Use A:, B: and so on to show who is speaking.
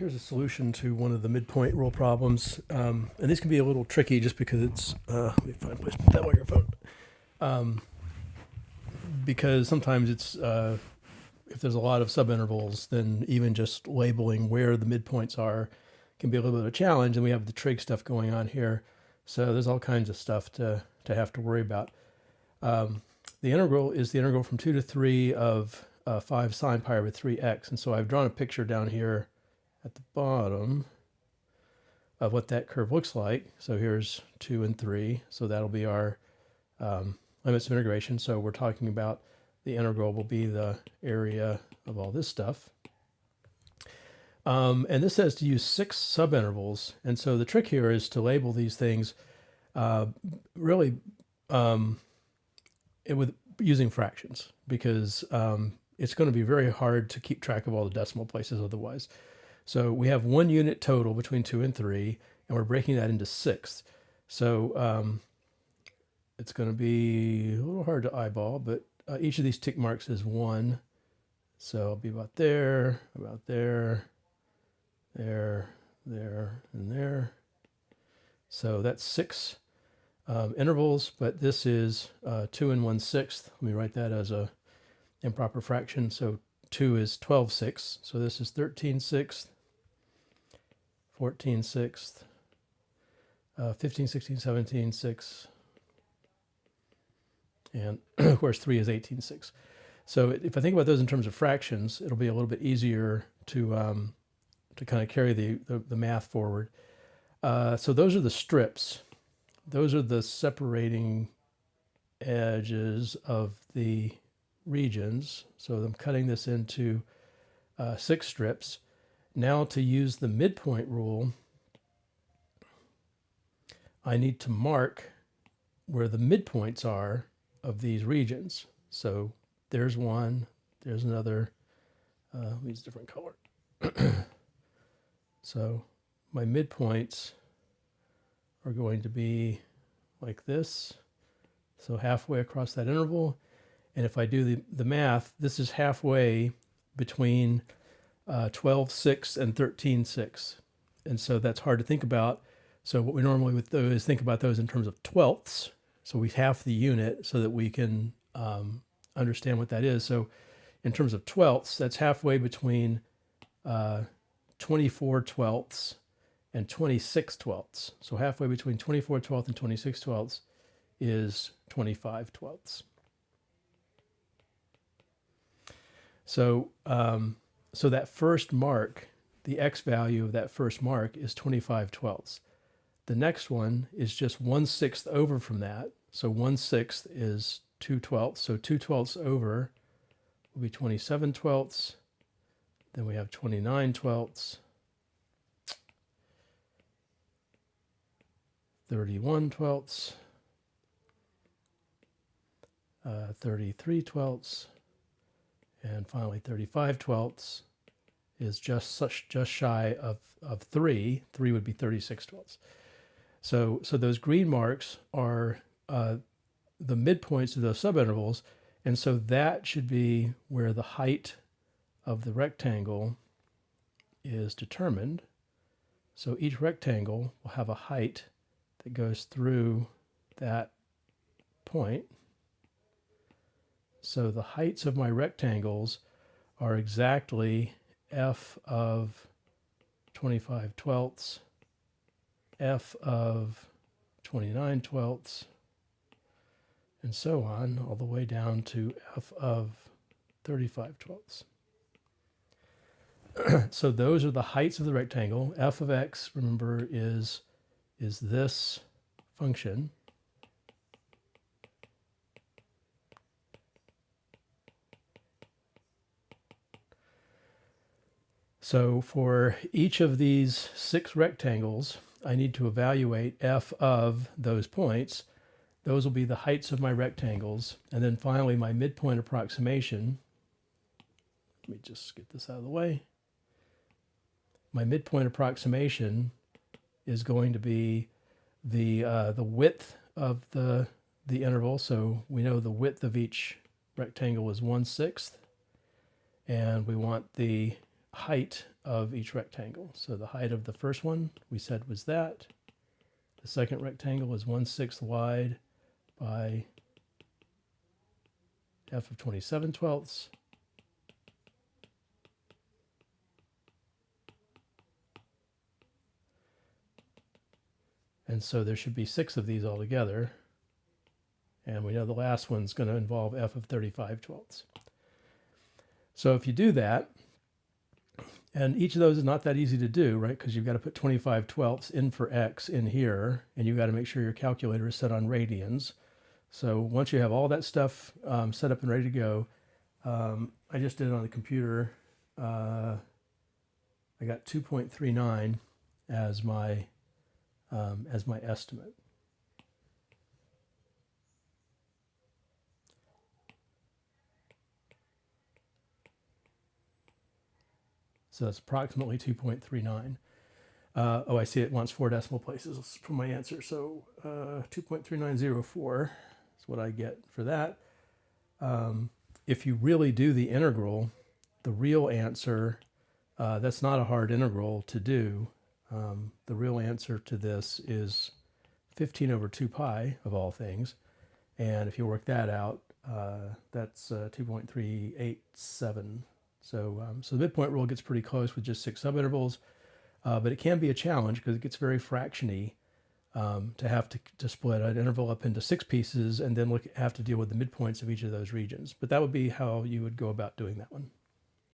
A: Here's a solution to one of the midpoint rule problems. And this can be a little tricky just because it's, let me find a place to put that microphone. Because sometimes it's, if there's a lot of subintervals, then even just labeling where the midpoints are can be a little bit of a challenge. And we have the trig stuff going on here. So there's all kinds of stuff to have to worry about. The integral is the integral from 2 to 3 of 5 sine pi over 3x. And so I've drawn a picture down here at the bottom of what that curve looks like. So here's 2 and 3. So that'll be our limits of integration. So we're talking about the integral will be the area of all this stuff. And this says to use 6 subintervals. And so the trick here is to label these things really with using fractions, because it's going to be very hard to keep track of all the decimal places otherwise. So we have 1 unit total between 2 and 3, and we're breaking that into sixths. So it's going to be a little hard to eyeball, but each of these tick marks is 1. So it'll be about there, there, and there. So that's 6 intervals, but this is 2 and 1/6. Let me write that as a improper fraction. So 2 is 12/6. So this is 13/6, 14/6, 15, 16, 17/6, and of course 3 is 18/6. So if I think about those in terms of fractions, it'll be a little bit easier to kind of carry the math forward. So those are the strips. Those are the separating edges of the regions. So I'm cutting this into 6 strips. Now to use the midpoint rule, I need to mark where the midpoints are of these regions. So there's one, there's another, let me use a different color. So my midpoints are going to be like this. So halfway across that interval. And if I do the math, this is halfway between 12/6 and 13/6. And so that's hard to think about. So what we normally would do is think about those in terms of twelfths. So we half the unit so that we can understand what that is. So in terms of twelfths, that's halfway between 24 twelfths and 26 twelfths. So halfway between 24 twelfths and 26 twelfths is 25 twelfths. So, so that first mark, the x value of that first mark is 25 twelfths. The next one is just 1/6 over from that. So 1/6 is 2 twelfths. So 2 twelfths over will be 27 twelfths. Then we have 29 twelfths, 31 twelfths, 33 twelfths, and finally 35 twelfths is just shy of 3. 3 would be 36 twelfths. So those green marks are the midpoints of those subintervals, and so that should be where the height of the rectangle is determined. So each rectangle will have a height that goes through that point. So the heights of my rectangles are exactly f of 25 twelfths, f of 29 twelfths, and so on, all the way down to f of 35 twelfths. So those are the heights of the rectangle. F of x, remember, is this function. So for each of these 6 rectangles, I need to evaluate f of those points. Those will be the heights of my rectangles. And then finally, my midpoint approximation. Let me just get this out of the way. My midpoint approximation is going to be the width of the interval. So we know the width of each rectangle is 1/6. And we want the height of each rectangle. So the height of the first one we said was that. The second rectangle is 1/6 wide by f of 27/12. And so there should be 6 of these altogether. And we know the last one's going to involve f of 35/12. So if you do that, and each of those is not that easy to do, right? Because you've got to put 25/12 in for x in here, and you've got to make sure your calculator is set on radians. So once you have all that stuff set up and ready to go, I just did it on the computer. I got 2.39 as my estimate. So that's approximately 2.39. Oh, I see it wants 4 decimal places for my answer. So 2.3904 is what I get for that. If you really do the integral, the real answer, that's not a hard integral to do. The real answer to this is 15 over 2 pi of all things. And if you work that out, that's 2.387. So the midpoint rule gets pretty close with just 6 subintervals, but it can be a challenge because it gets very fractiony to have to split an interval up into 6 pieces and then have to deal with the midpoints of each of those regions. But that would be how you would go about doing that one.